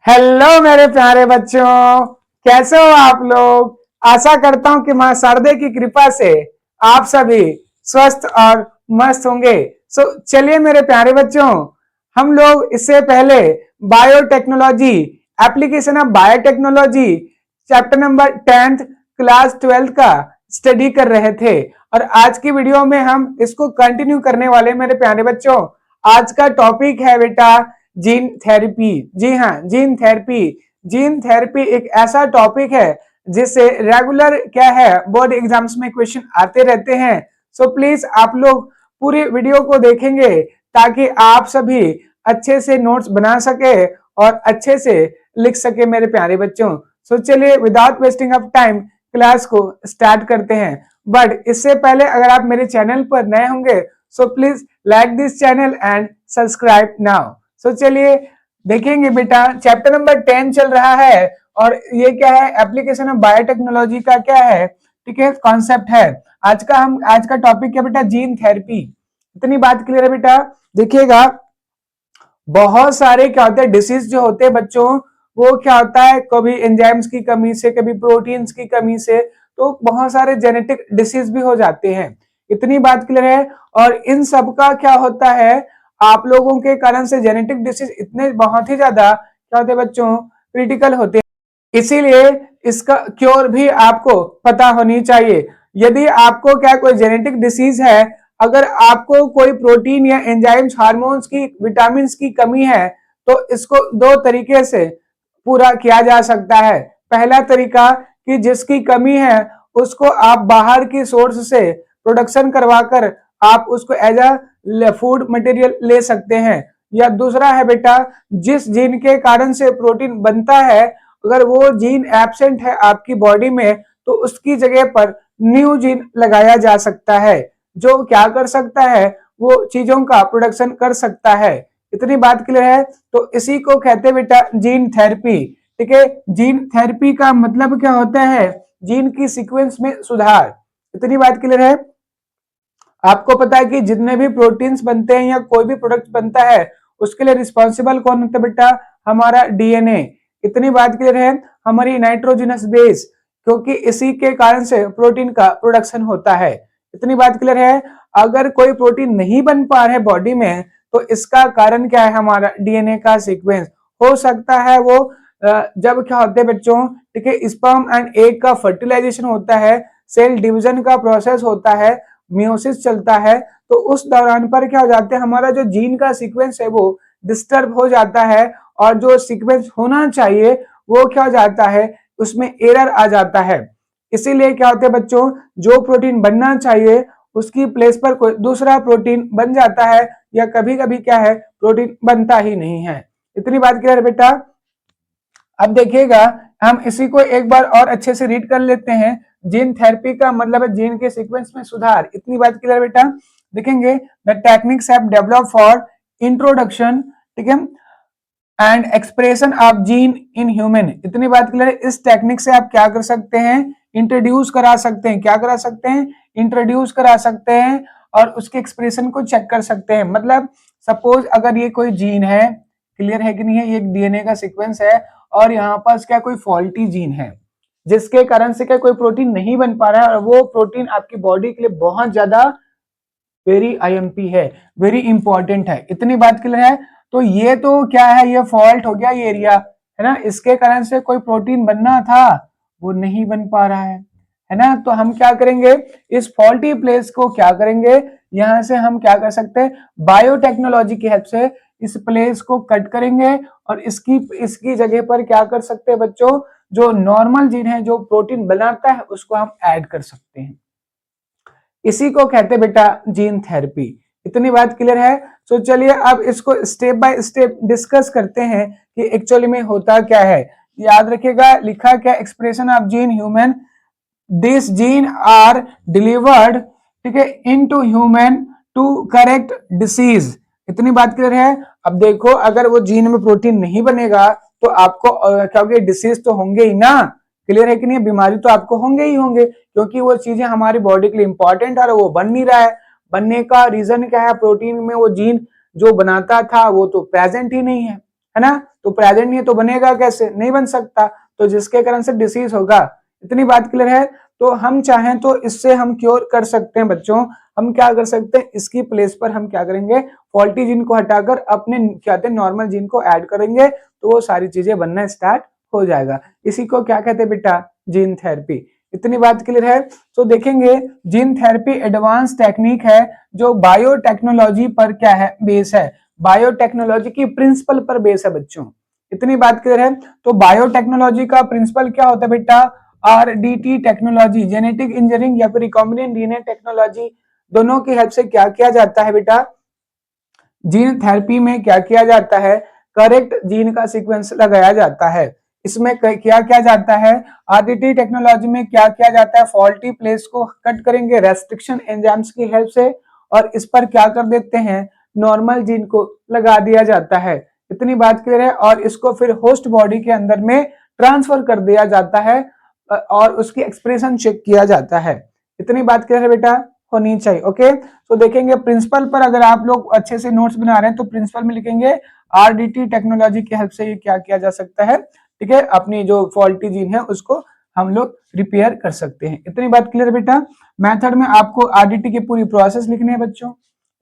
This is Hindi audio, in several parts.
हेलो मेरे प्यारे बच्चों, कैसे हो आप लोग। आशा करता हूं कि मां शारदे की कृपा से आप सभी स्वस्थ और मस्त होंगे। चलिए मेरे प्यारे बच्चों, हम लोग इससे पहले biotechnology, application of biotechnology chapter number 10th class 12th का स्टडी कर रहे थे और आज की वीडियो में हम इसको कंटिन्यू करने वाले। मेरे प्यारे बच्चों, आज का टॉपिक है बेटा जीन थेरेपी। जी हाँ, जीन थेरेपी। जीन थेरेपी एक ऐसा टॉपिक है जिससे रेगुलर क्या है बोर्ड एग्जाम्स में क्वेश्चन आते रहते हैं। सो प्लीज आप लोग पूरी वीडियो को देखेंगे ताकि आप सभी अच्छे से नोट्स बना सके और अच्छे से लिख सके मेरे प्यारे बच्चों। सो चलिए without wasting of time class को स्टार्ट करते हैं। बट इससे पहले अगर आप मेरे चैनल पर नए होंगे so please like this channel and subscribe now. So चलिए देखेंगे बेटा, चैप्टर नंबर 10 चल रहा है और ये क्या है, एप्लीकेशन ऑफ बायोटेक्नोलॉजी का क्या है, ठीक है, कॉन्सेप्ट है। आज का टॉपिक क्या बेटा, जीन थेरेपी। इतनी बात क्लियर है बेटा। देखिएगा, बहुत सारे क्या होते हैं डिसीज जो होते हैं बच्चों, वो क्या होता है कभी एंजाइम्स की कमी से, कभी प्रोटीन्स की कमी से, तो बहुत सारे जेनेटिक डिसीज भी हो जाते हैं। इतनी बात क्लियर है। और इन सब का क्या होता है, आप लोगों के कारण से जेनेटिक डिसीज इतने बहुत ही ज्यादा क्या होते हैं बच्चों, क्रिटिकल होते हैं। इसीलिए इसका क्योर भी आपको पता होनी चाहिए। यदि आपको क्या कोई जेनेटिक डिसीज है, अगर आपको कोई प्रोटीन या एंजाइम्स, हार्मोन्स की, विटामिन की कमी है, तो इसको दो तरीके से पूरा किया जा सकता है। पहला तरीका कि जिसकी कमी है उसको आप बाहर की सोर्स से प्रोडक्शन करवाकर आप उसको एज अ फूड मटेरियल ले सकते हैं। या दूसरा है बेटा, जिस जीन के कारण से प्रोटीन बनता है, अगर वो जीन एब्सेंट है आपकी बॉडी में तो उसकी जगह पर न्यू जीन लगाया जा सकता है जो क्या कर सकता है, वो चीजों का प्रोडक्शन कर सकता है। इतनी बात क्लियर है। तो इसी को कहते हैं बेटा जीन थेरेपी। ठीक है, जीन थेरेपी का मतलब क्या होता है, जीन की सीक्वेंस में सुधार। इतनी बात क्लियर है। आपको पता है कि जितने भी प्रोटीन्स बनते हैं या कोई भी प्रोडक्ट बनता है उसके लिए रिस्पॉन्सिबल कौन होता है बेटा, हमारा डीएनए। इतनी बात क्लियर है। हमारी नाइट्रोजनस बेस, क्योंकि इसी के कारण से प्रोटीन का प्रोडक्शन होता है। इतनी बात क्लियर है। अगर कोई प्रोटीन नहीं बन पा रहा है बॉडी में तो इसका कारण क्या है, हमारा डीएनए का सीक्वेंस। हो सकता है वो जब क्या होते हैं बच्चों, ठीक है, स्पर्म एंड एग का फर्टिलाइजेशन होता है, सेल डिवीजन का प्रोसेस होता है, मियोसिस चलता है, तो उस दौरान पर क्या हो जाता है, हमारा जो जीन का सीक्वेंस है वो डिस्टर्ब हो जाता है और जो सीक्वेंस होना चाहिए वो क्या हो जाता है, उसमें एरर आ जाता है। इसीलिए क्या होता है बच्चों, जो प्रोटीन बनना चाहिए उसकी प्लेस पर कोई दूसरा प्रोटीन बन जाता है या कभी कभी क्या है, प्रोटीन बनता ही नहीं है। इतनी बात क्लियर है बेटा। अब देखिएगा, हम इसी को एक बार और अच्छे से रीड कर लेते हैं। जीन थेरेपी का मतलब है जीन के सीक्वेंस में सुधार। इतनी बात क्लियर बेटा। देखेंगे, the techniques have developed for introduction, ठीक है, and expression of gene in human. इतनी बात क्लियर है। इस टेक्निक से आप क्या कर सकते हैं, इंट्रोड्यूस करा सकते हैं। क्या करा सकते हैं, इंट्रोड्यूस करा सकते हैं और उसके एक्सप्रेशन को चेक कर सकते हैं। मतलब सपोज अगर ये कोई जीन है, क्लियर है कि नहीं है, ये डीएनए का सीक्वेंस है और यहाँ पास क्या कोई फॉल्टी जीन है जिसके कारण से क्या कोई प्रोटीन नहीं बन पा रहा है और वो प्रोटीन आपकी बॉडी के लिए बहुत ज्यादा वेरी आईएमपी है, वेरी इंपॉर्टेंट है। इतनी बात क्लियर है। तो ये तो क्या है, ये फॉल्ट हो गया, ये एरिया है ना, इसके कारण से कोई प्रोटीन बनना था वो नहीं बन पा रहा है ना। तो हम क्या करेंगे, इस फॉल्टी प्लेस को क्या करेंगे, यहां से हम क्या कर सकते हैं, बायोटेक्नोलॉजी की हेल्प से इस प्लेस को कट करेंगे और इसकी इसकी जगह पर क्या कर सकते हैं बच्चों, जो नॉर्मल जीन है जो प्रोटीन बनाता है उसको हम ऐड कर सकते हैं। इसी को कहते हैं बेटा जीन थेरेपी। इतनी बात क्लियर है। तो चलिए अब इसको स्टेप बाय स्टेप डिस्कस करते हैं कि एक्चुअली में होता क्या है। याद रखिएगा, लिखा क्या, expression of gene human, this gene are delivered, ठीक है, into human to correct disease. इतनी बात क्लियर है। अब देखो, अगर वो जीन में प्रोटीन नहीं बनेगा तो आपको क्या होगा, डिसीज तो होंगे ही ना। क्लियर है कि नहीं, बीमारी तो आपको होंगे ही होंगे क्योंकि वो चीजें हमारी बॉडी के लिए इंपॉर्टेंट है और वो बन नहीं रहा है। बनने का रीजन क्या है, प्रोटीन में वो जीन जो बनाता था वो तो प्रेजेंट ही नहीं है ना। तो प्रेजेंट नहीं है तो बनेगा कैसे, नहीं बन सकता, तो जिसके कारण से डिसीज होगा। इतनी बात क्लियर है। तो हम चाहें तो इससे हम क्योर कर सकते हैं बच्चों, हम क्या कर सकते हैं, इसकी प्लेस पर हम क्या करेंगे, फॉल्टी जीन को हटाकर अपने क्या कहते हैं नॉर्मल जीन को ऐड करेंगे, तो वो सारी चीजें बनना स्टार्ट हो जाएगा। इसी को क्या कहते हैं बेटा, जीन थेरेपी। इतनी बात क्लियर है। तो देखेंगे जीन थेरेपी एडवांस टेक्निक है जो बायोटेक्नोलॉजी पर क्या है, बेस है, बायोटेक्नोलॉजी की प्रिंसिपल पर बेस है बच्चों। इतनी बात क्लियर है। तो बायोटेक्नोलॉजी का प्रिंसिपल क्या होता है बेटा, आरडीटी टेक्नोलॉजी, जेनेटिक इंजीनियरिंग या फिर रिकॉम्बिनेंट डीएनए टेक्नोलॉजी, दोनों की हेल्प से क्या किया जाता है बेटा, जीन थेरेपी में क्या किया जाता है, करेक्ट जीन का सीक्वेंस लगाया जाता है। इसमें क्या किया जाता है, आरडीटी टेक्नोलॉजी में क्या किया जाता है, फॉल्टी प्लेस को कट करेंगे रेस्ट्रिक्शन एंजाइम्स की हेल्प से, और इस पर क्या कर देते हैं, नॉर्मल जीन को लगा दिया जाता है। इतनी बात क्लियर है। और इसको फिर होस्ट बॉडी के अंदर में ट्रांसफर कर दिया जाता है और उसकी एक्सप्रेशन चेक किया जाता है। इतनी बात क्लियर है बेटा, होनी चाहिए। ओके, तो देखेंगे प्रिंसिपल पर, अगर आप लोग अच्छे से नोट्स बना रहे हैं तो प्रिंसिपल में लिखेंगे आरडीटी टेक्नोलॉजी की हेल्प से ये क्या किया जा सकता है, ठीक है, अपनी जो फॉल्टी जीन है उसको हम लोग रिपेयर कर सकते हैं। इतनी बात क्लियर है बेटा। मेथड में आपको आरडीटी की पूरी प्रोसेस लिखनी है बच्चों।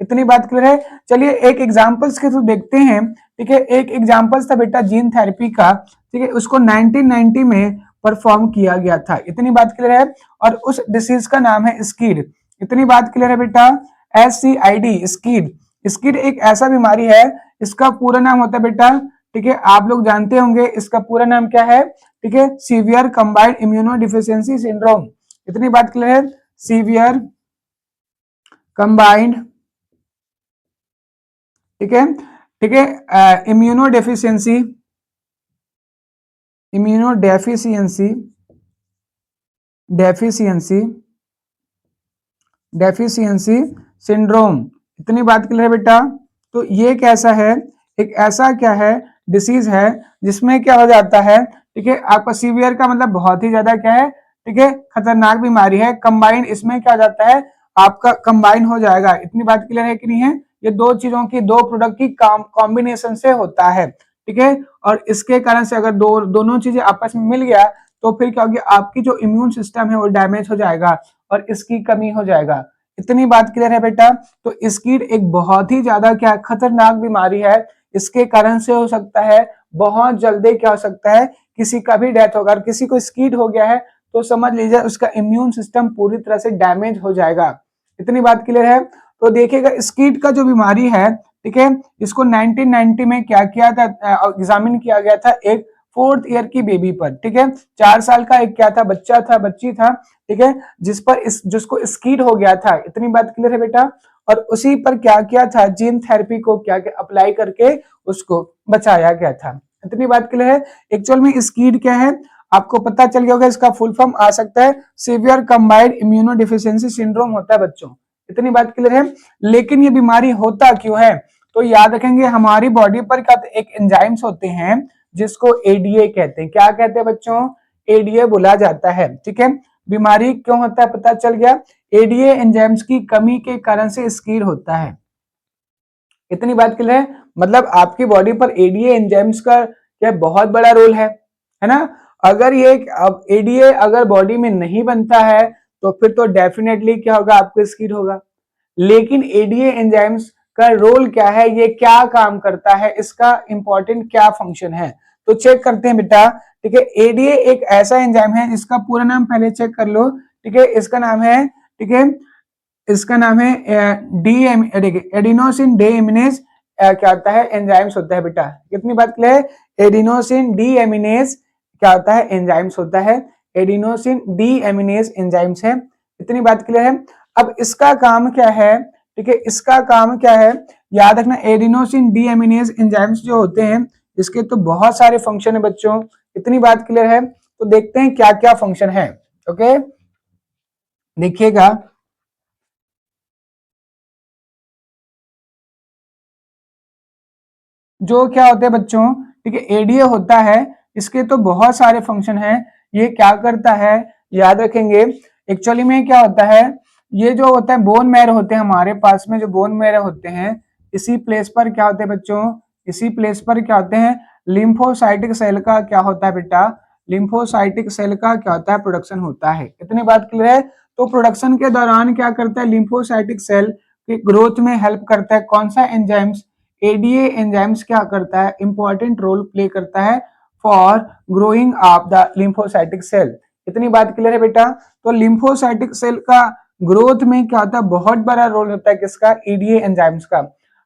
इतनी बात क्लियर है। चलिए एक एग्जांपल्स के थ्रू देखते हैं, ठीक है। एक एग्जांपल्स था बेटा जीन थेरेपी का, ठीक है, उसको 1990 में परफॉर्म किया गया था। इतनी बात क्लियर है। और उस डिसीज का नाम है स्किड। इतनी बात क्लियर है बेटा, SCID, स्किड। स्किड एक ऐसा बीमारी है, इसका पूरा नाम होता है बेटा, ठीक है, आप लोग जानते होंगे इसका पूरा नाम क्या है, ठीक है, severe combined immuno deficiency syndrome. इतनी बात क्लियर है, सीवियर कंबाइंड, ठीक है, ठीक है, immuno deficiency, immuno deficiency, deficiency, deficiency syndrome. इतनी बात क्लियर है बेटा। तो ये कैसा है, एक ऐसा क्या है, डिसीज है जिसमें क्या हो जाता है, ठीक है, आपका सीवियर का मतलब बहुत ही ज्यादा क्या है, ठीक है, खतरनाक बीमारी है। कंबाइन, इसमें क्या हो जाता है, आपका कंबाइन हो जाएगा। इतनी बात क्लियर है कि नहीं है, ये दो चीजों की, दो प्रोडक्ट की कॉम्बिनेशन से होता है, ठीक है। और इसके कारण से अगर दोनों चीजें आपस में मिल गया तो फिर क्या होगी, आपकी जो इम्यून सिस्टम है वो डैमेज हो जाएगा और इसकी कमी हो जाएगा। इतनी बात क्लियर है बेटा। तो स्किड एक बहुत ही ज्यादा क्या खतरनाक बीमारी है, इसके कारण से हो सकता है बहुत जल्दी क्या हो सकता है, किसी का भी डेथ होगा। किसी को स्किड हो गया है तो समझ लीजिए उसका इम्यून सिस्टम पूरी तरह से डैमेज हो जाएगा। इतनी बात क्लियर है। तो देखिएगा स्किड का जो बीमारी है, ठीक है, इसको 1990 में क्या किया था, एग्जामिन किया गया था एक 4th ईयर की बेबी पर, ठीक है, 4 साल का एक क्या था, बच्चा था, बच्ची था, ठीक है, जिस पर जिसको स्किड हो गया था। इतनी बात क्लियर है बेटा। और उसी पर क्या किया था, जीन थेरेपी को क्या अप्लाई करके उसको बचाया गया था। इतनी बात क्लियर है। एक्चुअल में स्किड क्या है, आपको पता चल गया होगा, इसका फुल फॉर्म आ सकता है severe combined immuno deficiency syndrome होता है बच्चों। इतनी बात क्लियर है। लेकिन ये बीमारी होता क्यों है, तो याद रखेंगे हमारी बॉडी पर क्या एक एंजाइम्स होते हैं जिसको एडीए कहते हैं। क्या कहते हैं बच्चों, एडीए बोला जाता है, ठीक है। बीमारी क्यों होता है पता चल गया, एडीए एंजाइम्स की कमी के कारण से स्किड होता है। इतनी बात क्लियर है। मतलब आपकी बॉडी पर एडीए एंजाइम्स का क्या बहुत बड़ा रोल है ना। अगर ये अब एडीए अगर बॉडी में नहीं बनता है तो फिर तो डेफिनेटली क्या होगा, आपको स्किड होगा। लेकिन एडीए एंजाइम्स का रोल क्या है, ये क्या काम करता है, इसका इंपॉर्टेंट क्या फंक्शन है, तो चेक करते हैं बेटा, ठीक है। एडीए एक ऐसा एंजाइम है, इसका पूरा नाम पहले चेक कर लो, ठीक है, इसका नाम है, ठीक है, इसका नाम है एडिनोसिन डीएमिनेज क्या होता है, एंजाइम्स होता है बेटा। कितनी बात क्लियर है, एडिनोसिन डीएमिनेज क्या होता है, एंजाइम्स होता है, एडिनोसिन डीएमिनेज एंजाइम्स है। इतनी बात क्लियर है। अब इसका काम क्या है, ठीक है, इसका काम क्या है, याद रखना एडिनोसिन डीएमिनेज एंजाइम्स जो होते हैं इसके तो बहुत सारे फंक्शन है बच्चों। इतनी बात क्लियर है। तो देखते हैं क्या क्या फंक्शन है। ओके, देखिएगा, जो क्या होते हैं बच्चों, ठीक है, एडीए होता है, इसके तो बहुत सारे फंक्शन हैं। ये क्या करता है, याद रखेंगे, एक्चुअली में क्या होता है, ये जो होता है बोन मैरो होते हैं हमारे पास में, जो बोन मैरो होते हैं इसी प्लेस पर क्या होते हैं बच्चों, इसी प्लेस पर क्या होते हैं लिम्फोसाइटिक सेल का क्या होता है बेटा, लिम्फोसाइटिक सेल का क्या होता है, प्रोडक्शन होता है। इतनी बात क्लियर है। तो प्रोडक्शन के दौरान क्या करता है, लिम्फोसाइटिक सेल की ग्रोथ में हेल्प करता है कौन सा एंजाइम्स, एडीए एंजाइम्स क्या करता है, इंपॉर्टेंट रोल प्ले करता है for growing of the lymphocytic cell. इतनी बात क्लियर है बेटा। तो लिम्फोसाइटिक सेल का ग्रोथ में क्या होता है, बहुत बड़ा रोल होता है किसका, ईडीए एंजाइम्स का।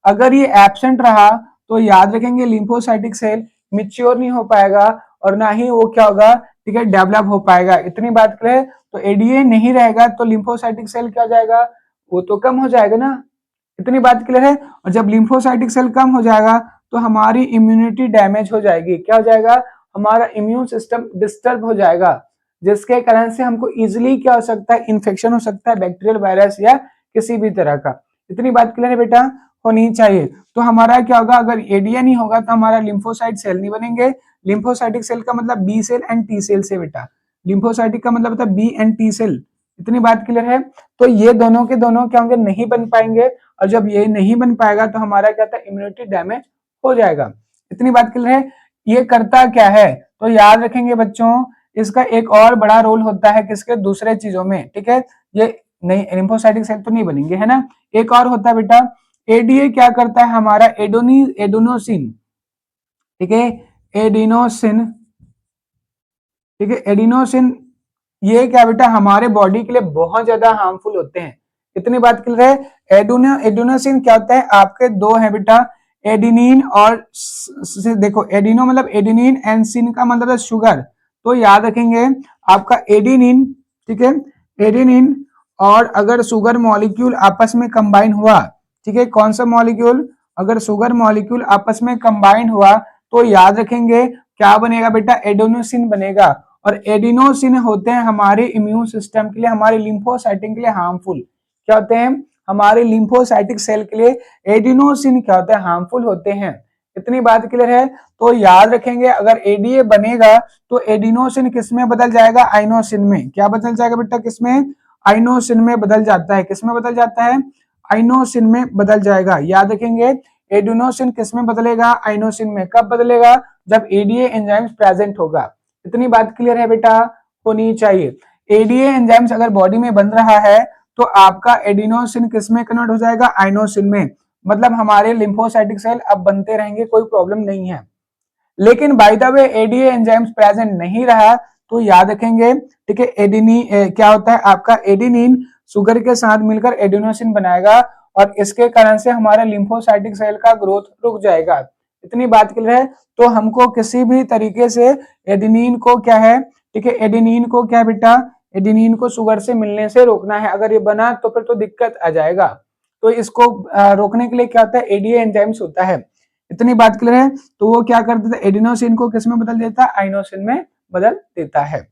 अगर ये एब्सेंट रहा तो याद रखेंगे लिम्फोसाइटिक सेल मिच्योर नहीं हो पाएगा और ना ही वो क्या होगा, ठीक है, डेवलप हो पाएगा। इतनी बात क्लियर है। तो एडीए नहीं रहेगा तो लिम्फोसाइटिक सेल क्या हो जाएगा, वो तो कम हो जाएगा ना। इतनी बात क्लियर है। और जब लिम्फोसाइटिक सेल कम हो जाएगा तो हमारी इम्यूनिटी डैमेज हो जाएगी, क्या हो जाएगा, हमारा इम्यून सिस्टम डिस्टर्ब हो जाएगा, जिसके कारण से हमको इजिली क्या हो सकता है, इन्फेक्शन हो सकता है, बैक्टीरियल, वायरस या किसी भी तरह का। इतनी बात क्लियर है बेटा, होनी चाहिए। तो हमारा क्या होगा, अगर एडीए नहीं होगा तो हमारा लिम्फोसाइट सेल नहीं बनेंगे। लिम्फोसाइटिक सेल का मतलब B cell and T cell से बेटा, लिम्फोसाइटिक का मतलब होता है बी एंड टी सेल। इतनी बात क्लियर है। तो ये दोनों के दोनों क्या होंगे, नहीं बन पाएंगे, और जब ये नहीं बन पाएगा तो हमारा क्या था, इम्यूनिटी डैमेज हो जाएगा। इतनी बात क्लियर है। ये करता क्या है, तो याद रखेंगे बच्चों, इसका एक और बड़ा रोल होता है किसके, दूसरे चीजों में, ठीक है। ये नहीं, लिम्फोसाइटिक सेल तो नहीं बनेंगे, है ना। एक और होता है बेटा, एडीए क्या करता है, हमारा एडोनोसिन, ठीक है, एडिनोसिन, ठीक है, एडिनोसिन, ये क्या बेटा, हमारे बॉडी के लिए बहुत ज्यादा हार्मफुल होते हैं। इतनी बात क्लियर है। एडिनोसिन क्या होता है, आपके दो है बेटा, एडिनिन और देखो, एडिनो मतलब एडिनिन एंड सिन का मतलब है शुगर। तो याद रखेंगे आपका एडिनिन, ठीक है, एडिनिन और अगर शुगर मॉलिक्यूल आपस में कंबाइन हुआ, ठीक है, कौन सा मॉलिक्यूल, अगर शुगर मॉलिक्यूल आपस में कंबाइन हुआ तो याद रखेंगे क्या बनेगा बेटा, एडिनोसिन बनेगा। और एडिनोसिन होते हैं हमारे इम्यून सिस्टम के लिए, हमारे लिम्फोसाइटिक के लिए हार्मफुल। क्या होते हैं, हमारे लिम्फोसाइटिक सेल के लिए एडिनोसिन क्या होता है, हार्मफुल होते हैं। इतनी बात क्लियर है। तो याद रखेंगे अगर एडीए बनेगा तो एडिनोसिन किस में बदल जाएगा, आइनोसिन में। क्या बदल जाएगा बेटा, किसमें, आइनोसिन में बदल जाता है। किसमें बदल जाता है, आइनोसिन में बदल जाएगा। याद रखेंगे एडिनोसिन किस में बदलेगा, आइनोसिन में। कब बदलेगा, जब एडीए एंजाइम्स प्रेजेंट होगा। इतनी बात क्लियर है बेटा, होनी चाहिए। एडीए एंजाइम्स अगर बॉडी में बन रहा है तो आपका एडिनोसिन किस में कन्वर्ट हो जाएगा, आइनोसिन में। मतलब हमारे लिम्फोसाइटिक सेल अब बनते रहेंगे, कोई प्रॉब्लम नहीं है। लेकिन by the way ADA enzymes present नहीं रहा तो याद रखेंगे, ठीक है, क्या होता है आपका, एडिनिन शुगर के साथ मिलकर एडिनोसिन बनाएगा और इसके कारण से हमारा लिम्फोसाइटिक सेल का ग्रोथ रुक जाएगा। इतनी बात क्लियर है। तो हमको किसी भी तरीके से एडिनिन को क्या है, ठीक है, एडिनिन को क्या बेटा, एडिनिन को शुगर से मिलने से रोकना है। अगर ये बना तो फिर तो दिक्कत आ जाएगा। तो इसको रोकने के लिए क्या होता है, एडीए एंजाइम्स होता है। इतनी बात क्लियर है। तो वो क्या कर देता है, एडिनोसिन को किस में बदल देता है, आइनोसिन में बदल देता है।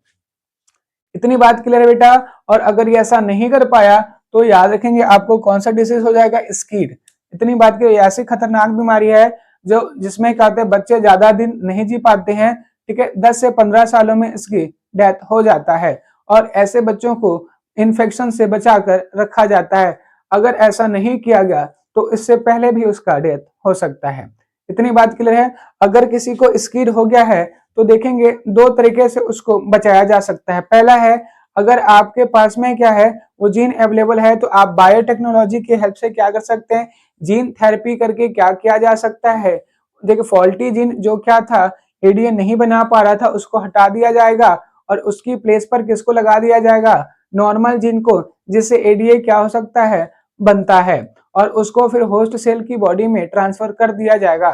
इतनी बात क्लियर है बेटा। और अगर ये ऐसा नहीं कर पाया तो याद रखेंगे आपको कौन सा डिसीज हो जाएगा, स्कीड। इतनी बात की ऐसी खतरनाक बीमारी है जो जिसमें क्या होते हैं, बच्चे ज्यादा दिन नहीं जी पाते हैं, ठीक है, 10 से 15 सालों में इसकी डेथ हो जाता है। और ऐसे बच्चों को इन्फेक्शन से बचाकर रखा जाता है। अगर ऐसा नहीं किया गया तो इससे पहले भी उसका डेथ हो सकता है। इतनी बात क्लियर है। अगर किसी को स्कीड हो गया है तो देखेंगे दो तरीके से उसको बचाया जा सकता है। पहला है, अगर आपके पास में क्या है, वो जीन अवेलेबल है तो आप बायोटेक्नोलॉजी की हेल्प से क्या कर सकते हैं, जीन थेरेपी करके क्या किया जा सकता है। देखिए फॉल्टी जीन जो क्या था, एडीए नहीं बना पा रहा था, उसको हटा दिया जाएगा और उसकी प्लेस पर किसको लगा दिया जाएगा, नॉर्मल जीन को, जिससे एडीए क्या हो सकता है, बनता है। और उसको फिर होस्ट सेल की बॉडी में ट्रांसफर कर दिया जाएगा।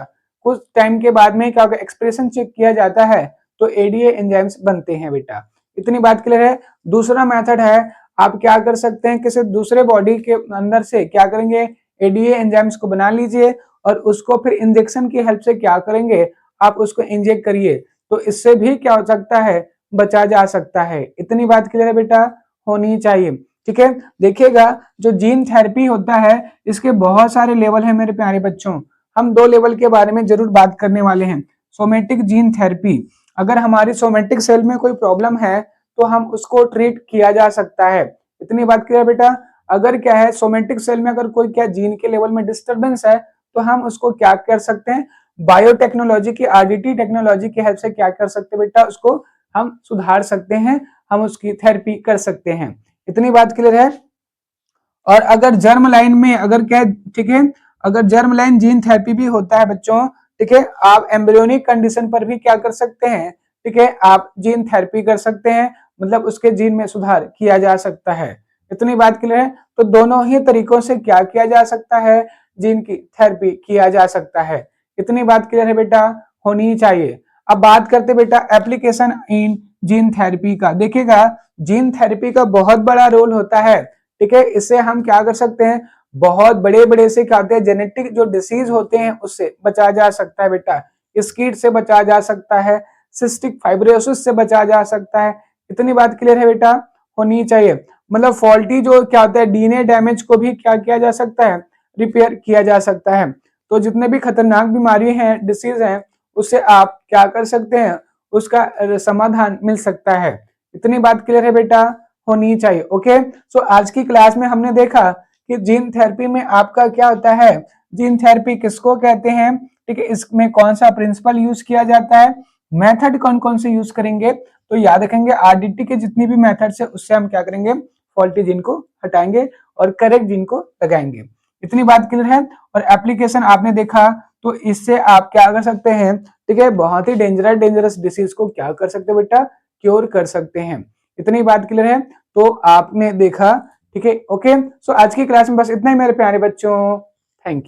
कुछ टाइम के बाद में क्या होगा, एक्सप्रेशन चेक किया जाता है तो एडीए एंजाइम्स बनते हैं बेटा। इतनी बात क्लियर है। दूसरा मेथड है, आप क्या कर सकते हैं, किसी दूसरे बॉडी के अंदर से क्या करेंगे, एडीए एंजाइम्स को बना लीजिए और उसको फिर इंजेक्शन की हेल्प से क्या करेंगे, आप उसको इंजेक्ट करिए। तो इससे भी क्या हो सकता है, बचा जा सकता है। इतनी बात क्लियर है बेटा, होनी चाहिए। ठीक है, देखिएगा जो जीन थेरेपी होता है इसके बहुत सारे लेवल है मेरे प्यारे बच्चों। हम दो लेवल के बारे में जरूर बात करने वाले हैं। सोमेटिक जीन थेरेपी, अगर हमारी सोमेटिक सेल में कोई प्रॉब्लम है तो हम उसको ट्रीट किया जा सकता है। इतनी बात क्लियर बेटा। अगर क्या है, सोमेटिक सेल में अगर कोई क्या जीन के लेवल में डिस्टर्बेंस है तो हम उसको क्या कर सकते हैं, बायोटेक्नोलॉजी की, आरडीटी टेक्नोलॉजी की हेल्प से क्या कर सकते हैं बेटा, उसको हम सुधार सकते हैं, हम उसकी थेरेपी कर सकते हैं। इतनी बात क्लियर है। और अगर जर्म लाइन में अगर क्या, ठीक है, अगर जर्म लाइन जीन थेरेपी भी होता है बच्चों, ठीक है, आप एम्ब्रियोनिक कंडीशन पर भी क्या कर सकते हैं, ठीक है, आप जीन थेरेपी कर सकते हैं, मतलब उसके जीन में सुधार किया जा सकता है। इतनी बात क्लियर है। तो दोनों ही तरीकों से क्या किया जा सकता है, जीन की थेरेपी किया जा सकता है। इतनी बात क्लियर है बेटा, होनी ही चाहिए। अब बात करते बेटा एप्लीकेशन इन जीन थेरेपी का। देखिएगा, जीन थेरेपी का बहुत बड़ा रोल होता है, ठीक है, इससे हम क्या कर सकते हैं, बहुत बड़े बड़े से क्या होते हैं, जेनेटिक जो डिसीज होते हैं उससे बचा जा सकता है बेटा, स्किड से बचा जा सकता है, सिस्टिक फाइब्रोसिस से बचा जा सकता है। इतनी बात क्लियर है बेटा, होनी चाहिए। मतलब फॉल्टी जो क्या होता है, डीएनए डैमेज को भी क्या किया जा सकता है, रिपेयर किया जा सकता है। तो जितने भी खतरनाक बीमारी हैं, डिसीज हैं, उससे आप क्या कर सकते हैं, उसका समाधान मिल सकता है। इतनी बात क्लियर है बेटा, होनी चाहिए। ओके, सो आज की क्लास में हमने देखा कि जीन थेरेपी में आपका क्या होता है, जीन थेरेपी किसको कहते हैं, ठीक है, इसमें कौन सा प्रिंसिपल यूज किया जाता है, मेथड कौन कौन से यूज करेंगे। तो याद रखेंगे आरडीटी के जितनी भी मेथड्स है उससे हम क्या करेंगे, फॉल्टी जीन को हटाएंगे और करेक्ट जीन को लगाएंगे। इतनी बात क्लियर है। और एप्लीकेशन आपने देखा, तो इससे आप क्या कर सकते हैं, ठीक है, बहुत ही डेंजरस डिसीज को क्या कर सकते हैं बेटा, क्योर कर सकते हैं। इतनी बात क्लियर है। तो आपने देखा, ठीक है, ओके। सो आज की क्लास में बस इतना ही मेरे प्यारे बच्चों, थैंक यू।